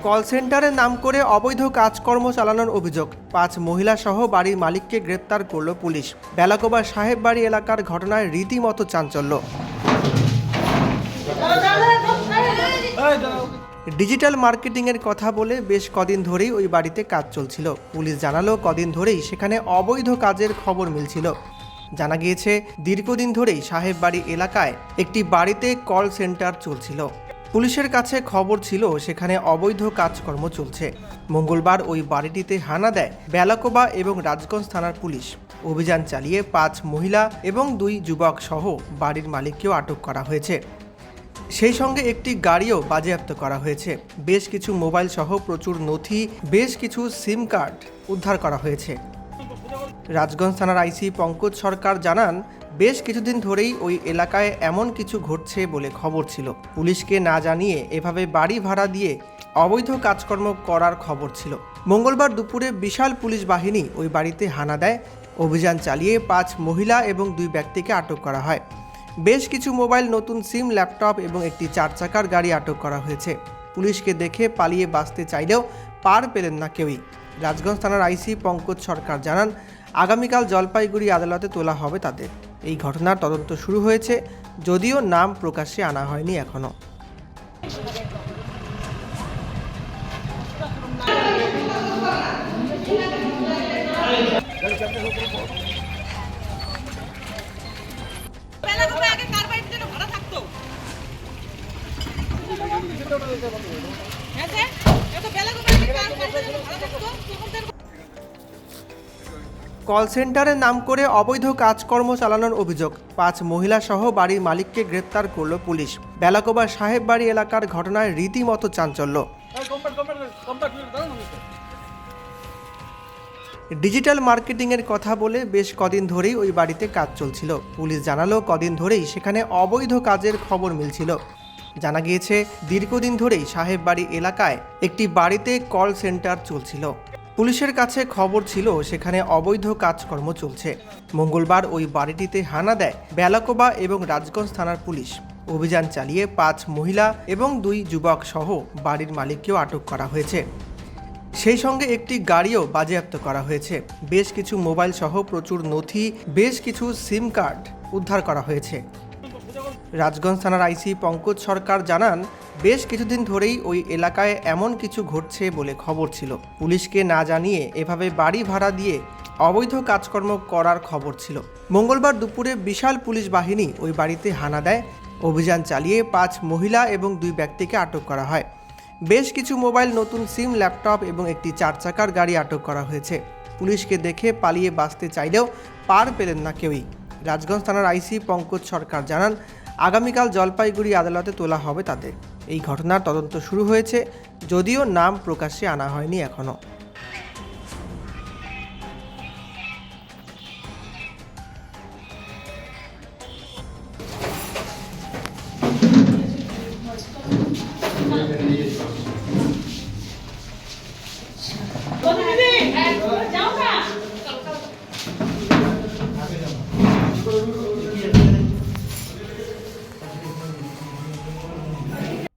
Call সেন্টারের নাম করে অবৈধ কাজকর্ম চালানোর অভিযোগ ৫ মহিলা সহ বাড়ির মালিককে গ্রেপ্তার করল পুলিশ। বেলাকোবা সাহেব বাড়ি এলাকার ঘটনায় রীতিমতো চাঞ্চল্য। ডিজিটাল মার্কেটিংয়ের কথা বলে বেশ কদিন ধরেই ওই বাড়িতে কাজ চলছিল। পুলিশ জানালো কদিন ধরেই সেখানে অবৈধ কাজের খবর মিলছিল। জানা গিয়েছে দীর্ঘদিন ধরেই সাহেব বাড়ি এলাকায় একটি বাড়িতে কল সেন্টার চলছিল। পুলিশের কাছে খবর ছিল সেখানে অবৈধ কাজকর্ম চলছে। মঙ্গলবার ওই বাড়িটিতে হানা দেয় বেলাকোবা এবং রাজগঞ্জ থানার পুলিশ। অভিযান চালিয়ে ৫ মহিলা এবং ২ যুবক সহ বাড়ির মালিককেও আটক করা হয়েছে। সেই সঙ্গে একটি গাড়িও বাজেয়াপ্ত করা হয়েছে। বেশ কিছু মোবাইল সহ প্রচুর নথি, বেশ কিছু সিম কার্ড উদ্ধার করা হয়েছে। রাজগঞ্জ থানার আইসি পঙ্কজ সরকার জানান, বেশ কিছুদিন ধরেই ওই এলাকায় এমন কিছু ঘটছে বলে খবর ছিল। পুলিশকে না জানিয়ে এভাবে বাড়ি ভাড়া দিয়ে অবৈধ কাজকর্ম করার খবর ছিল। মঙ্গলবার দুপুরে বিশাল পুলিশ বাহিনী ওই বাড়িতে হানা দেয়। অভিযান চালিয়ে ৫ মহিলা এবং ২ ব্যক্তিকে আটক করা হয়। বেশ কিছু মোবাইল, নতুন সিম, ল্যাপটপ এবং একটি ৪ চাকার গাড়ি আটক করা হয়েছে। পুলিশকে দেখে পালিয়ে বাঁচতে চাইলেও পার পেলেন না কেউই। রাজগঞ্জ থানার আইসি পঙ্কজ সরকার জানান, আগামীকাল জলপাইগুড়ি আদালতে তোলা হবে তাদের। এই ঘটনার তদন্ত শুরু হয়েছে, যদিও নাম প্রকাশ্যে আনা হয়নি এখনো। কল সেন্টারের নাম করে অবৈধ কাজকর্ম চালানোর অভিযোগ ৫ মহিলা সহ বাড়ির মালিককে গ্রেপ্তার করল পুলিশ। বেলাকোবা সাহেব বাড়ি এলাকার ঘটনায় রীতিমতো চাঞ্চল্য। ডিজিটাল মার্কেটিংয়ের কথা বলে বেশ কদিন ধরেই ওই বাড়িতে কাজ চলছিল। পুলিশ জানালো কদিন ধরেই সেখানে অবৈধ কাজের খবর মিলছিল। জানা গিয়েছে দীর্ঘদিন ধরেই সাহেব বাড়ি এলাকায় একটি বাড়িতে কল সেন্টার চলছিল। পুলিশের কাছে খবর ছিল সেখানে অবৈধ কাজকর্ম চলছে। মঙ্গলবার ওই বাড়িটিতে হানা দেয় বেলাকোবা এবং রাজগঞ্জ থানার পুলিশ। অভিযান চালিয়ে ৫ মহিলা এবং ২ যুবক সহ বাড়ির মালিককেও আটক করা হয়েছে। সেই সঙ্গে একটি গাড়িও বাজেয়াপ্ত করা হয়েছে। বেশ কিছু মোবাইল সহ প্রচুর নথি, বেশ কিছু সিম কার্ড উদ্ধার করা হয়েছে। রাজগঞ্জ থানার আইসি পঙ্কজ সরকার জানান, বেশ কিছুদিন ধরেই ওই এলাকায় এমন কিছু ঘটছে বলে খবর ছিল। পুলিশকে না জানিয়ে এভাবে বাড়ি ভাড়া দিয়ে অবৈধ কাজকর্ম করার খবর ছিল। মঙ্গলবার দুপুরে বিশাল পুলিশ বাহিনী ওই বাড়িতে হানা দেয়। অভিযান চালিয়ে ৫ মহিলা এবং ২ ব্যক্তিকে আটক করা হয়। বেশ কিছু মোবাইল, নতুন সিম, ল্যাপটপ এবং একটি ৪ চাকার গাড়ি আটক করা হয়েছে। পুলিশকে দেখে পালিয়ে বাঁচতে চাইলেও পার পেলেন না কেউই। রাজগঞ্জ থানার আইসি পঙ্কজ সরকার জানান, আগামীকাল জলপাইগুড়ি আদালতে তোলা হবে তাদের। এই ঘটনার তদন্ত শুরু হয়েছে, যদিও নাম প্রকাশ্যে আনা হয়নি এখনো।